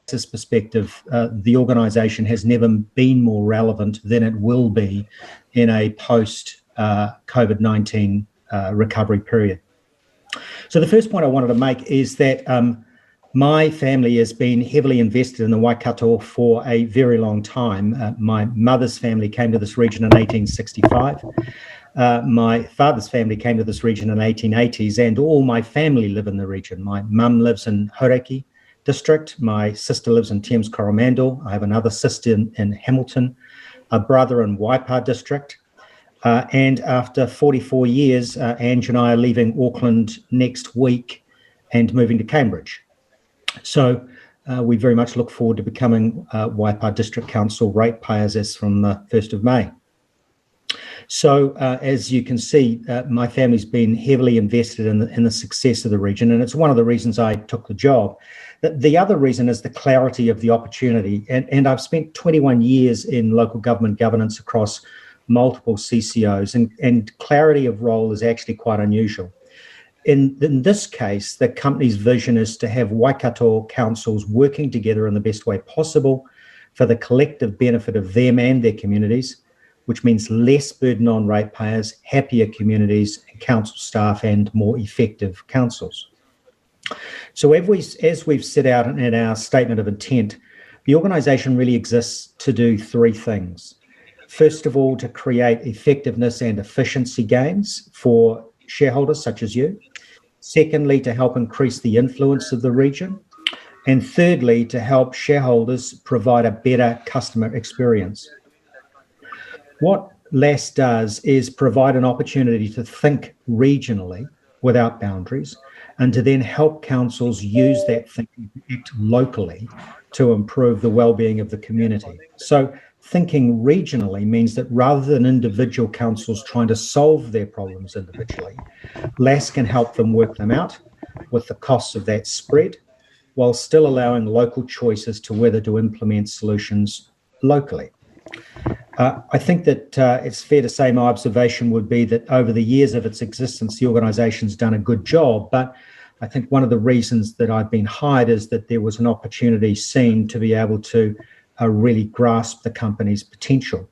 perspective, the organisation has never been more relevant than it will be in a post-COVID-19 recovery period. So the first point I wanted to make is that my family has been heavily invested in the Waikato for a very long time. My mother's family came to this region in 1865. My father's family came to this region in the 1880s, and all my family live in the region. My mum lives in Hauraki district. My sister lives in Thames Coromandel. I have another sister in Hamilton, a brother in Waipa district. And after 44 years, Ange and I are leaving Auckland next week and moving to Cambridge. So we very much look forward to becoming Waipa District Council ratepayers as from the 1st of May. So as you can see, my family's been heavily invested in the success of the region, and it's one of the reasons I took the job. The other reason is the clarity of the opportunity, and I've spent 21 years in local government governance across multiple CCOs, and clarity of role is actually quite unusual. In this case, the company's vision is to have Waikato councils working together in the best way possible for the collective benefit of them and their communities, which means less burden on ratepayers, happier communities, and council staff, and more effective councils. So as we've set out in our statement of intent, the organisation really exists to do three things. First of all, to create effectiveness and efficiency gains for shareholders such as you. Secondly, to help increase the influence of the region. And thirdly, to help shareholders provide a better customer experience. What LAS does is provide an opportunity to think regionally without boundaries, and to then help councils use that thinking to act locally to improve the well-being of the community. So thinking regionally means that rather than individual councils trying to solve their problems individually, LAS can help them work them out with the costs of that spread, while still allowing local choices to whether to implement solutions locally. I think that it's fair to say my observation would be that over the years of its existence, the organisation's done a good job, but I think one of the reasons that I've been hired is that there was an opportunity seen to be able to really grasp the company's potential.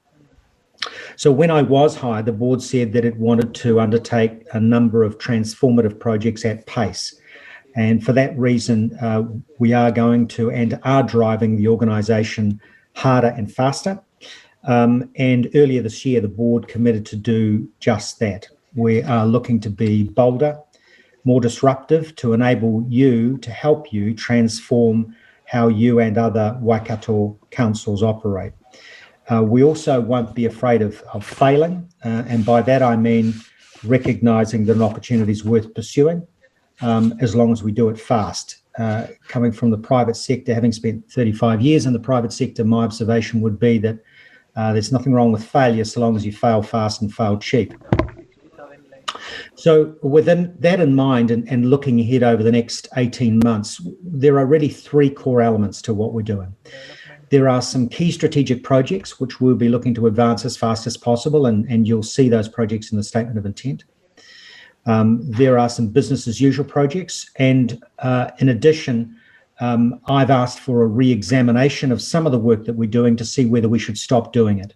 So when I was hired, the board said that it wanted to undertake a number of transformative projects at pace. And for that reason, we are going to and are driving the organisation harder and faster. And earlier this year, the board committed to do just that. We are looking to be bolder, more disruptive, to enable you, to help you transform how you and other Waikato councils operate. We also won't be afraid of failing, and by that I mean recognising that an opportunity is worth pursuing, as long as we do it fast. Coming from the private sector, having spent 35 years in the private sector, my observation would be that there's nothing wrong with failure so long as you fail fast and fail cheap. So within that in mind, and looking ahead over the next 18 months, there are really three core elements to what we're doing. There are some key strategic projects which we'll be looking to advance as fast as possible, and you'll see those projects in the statement of intent. There are some business as usual projects, and in addition, I've asked for a re-examination of some of the work that we're doing to see whether we should stop doing it.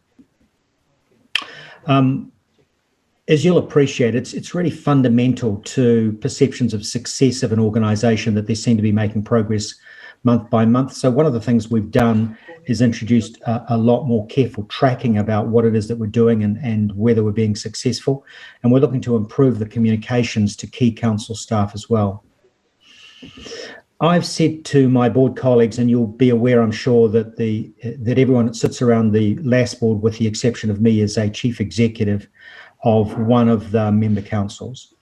As you'll appreciate, it's really fundamental to perceptions of success of an organisation that they seem to be making progress month by month. So one of the things we've done is introduced a lot more careful tracking about what it is that we're doing and whether we're being successful. And we're looking to improve the communications to key council staff as well. I've said to my board colleagues, and you'll be aware, I'm sure, that that everyone that sits around the LAS board, with the exception of me, is a chief executive of one of the member councils.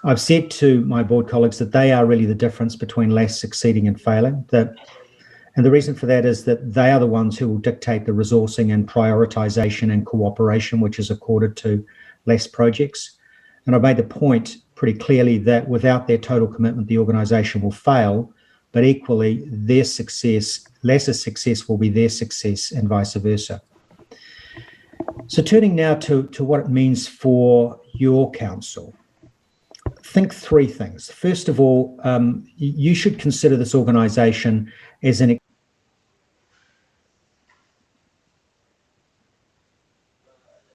I've said to my board colleagues that they are really the difference between LAS succeeding and failing. And the reason for that is that they are the ones who will dictate the resourcing and prioritisation and cooperation which is accorded to LAS projects. And I've made the point pretty clearly that without their total commitment, the organisation will fail, but equally their success, LAS's success will be their success and vice versa. So turning now to what it means for your council, think three things. First of all, you should consider this organisation as an